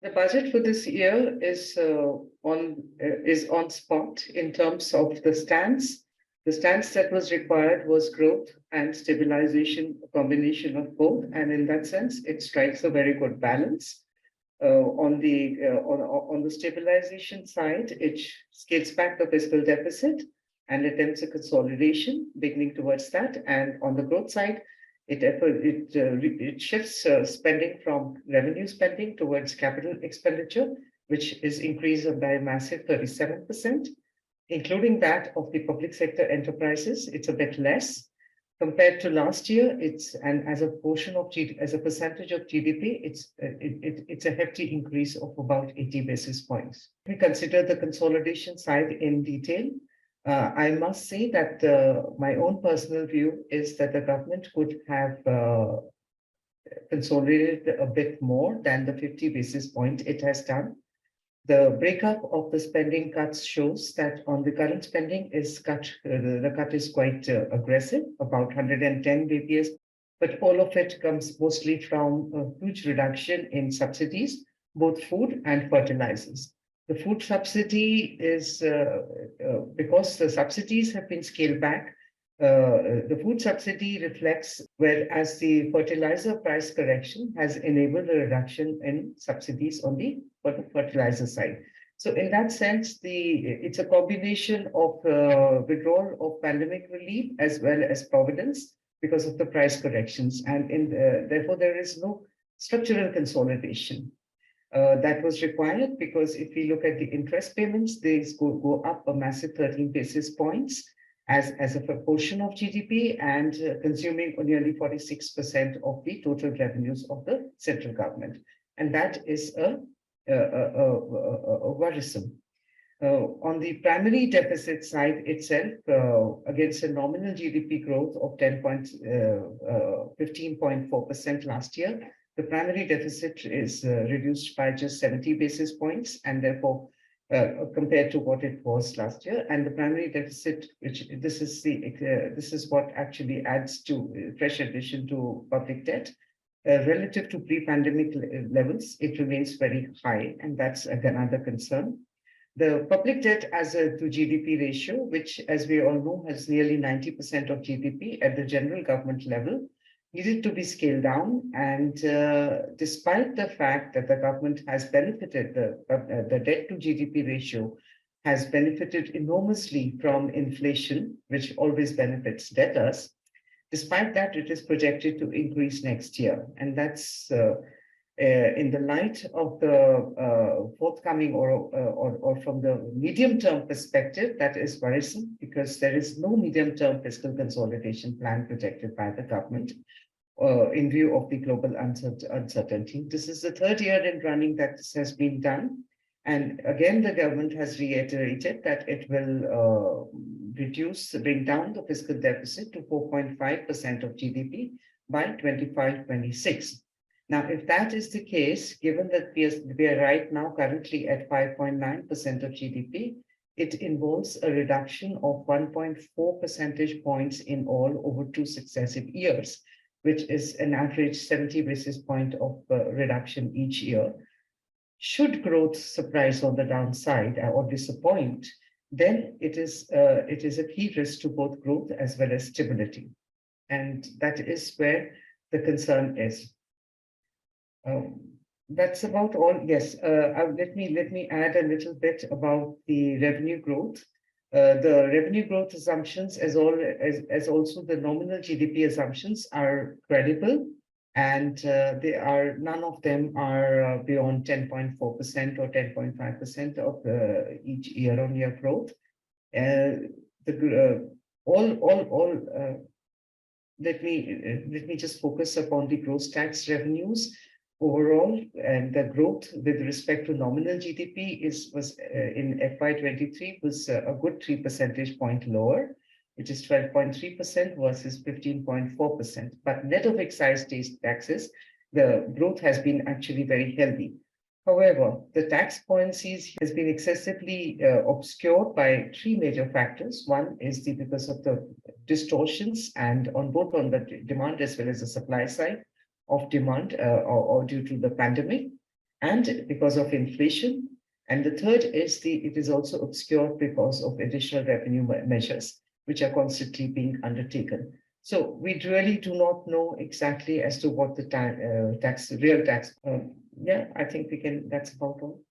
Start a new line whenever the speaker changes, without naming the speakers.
The budget for this year is on spot in terms of the stance. The stance that was required was growth and stabilization, a combination of both, and in that sense, it strikes a very good balance. On the stabilization side, it scales back the fiscal deficit and attempts a consolidation, beginning towards that. And on the growth side, it shifts spending from revenue spending towards capital expenditure, which is increased by a massive 37%, including that of the public sector enterprises. It's a bit less compared to last year. And as a portion of as a percentage of GDP, it's a hefty increase of about 80 basis points. If we consider the consolidation side in detail, I must say that my own personal view is that the government could have consolidated a bit more than the 50 basis point it has done. The breakup of the spending cuts shows that on the current spending the cut is quite aggressive, about 110 basis points, but all of it comes mostly from a huge reduction in subsidies, both food and fertilizers. The food subsidy is because the subsidies have been scaled back. The food subsidy reflects, whereas the fertilizer price correction has enabled a reduction in subsidies on the fertilizer side. So in that sense, it's a combination of withdrawal of pandemic relief as well as providence because of the price corrections. And therefore, there is no structural consolidation. That was required because if we look at the interest payments, they go up a massive 13 basis points as a proportion of GDP and consuming nearly 46% of the total revenues of the central government. And that is a worrisome. On the primary deficit side itself, against a nominal GDP growth of 15.4% last year, the primary deficit is reduced by just 70 basis points, and therefore, compared to what it was last year, and the primary deficit, this is what actually adds to fresh addition to public debt, relative to pre-pandemic levels, it remains very high, and that's another concern. The public debt as to GDP ratio, which, as we all know, has nearly 90% of GDP at the general government level, needed to be scaled down. And despite the fact that the government has benefited, the debt to GDP ratio has benefited enormously from inflation, which always benefits debtors, despite that, it is projected to increase next year. And that's in the light of the forthcoming or from the medium-term perspective, that is worrisome because there is no medium-term fiscal consolidation plan projected by the government in view of the global uncertainty. This is the third year in running that this has been done. And again, the government has reiterated that it will bring down the fiscal deficit to 4.5% of GDP by 25-26. Now, if that is the case, given that we are right now currently at 5.9% of GDP, it involves a reduction of 1.4 percentage points in all over 2 successive years, which is an average 70 basis point of reduction each year. Should growth surprise on the downside or disappoint, then it is a key risk to both growth as well as stability. And that is where the concern is. That's about all. Yes, let me add a little bit about the revenue growth. The revenue growth assumptions, as also the nominal GDP assumptions, are credible, and none of them are beyond 10.4% or 10.5% of each year-on-year growth. Let me just focus upon the gross tax revenues overall, and the growth with respect to nominal GDP was in FY23 was a good 3 percentage point lower, which is 12.3% versus 15.4%. But net of excise taxes, the growth has been actually very healthy. However, the tax policies has been excessively obscured by 3 major factors. One is because of the distortions and on the demand as well as the supply side of demand or due to the pandemic. and because of inflation. And the third is it is also obscured because of additional revenue measures, which are constantly being undertaken. So we really do not know exactly as to what the real tax. Yeah, I think that's about all.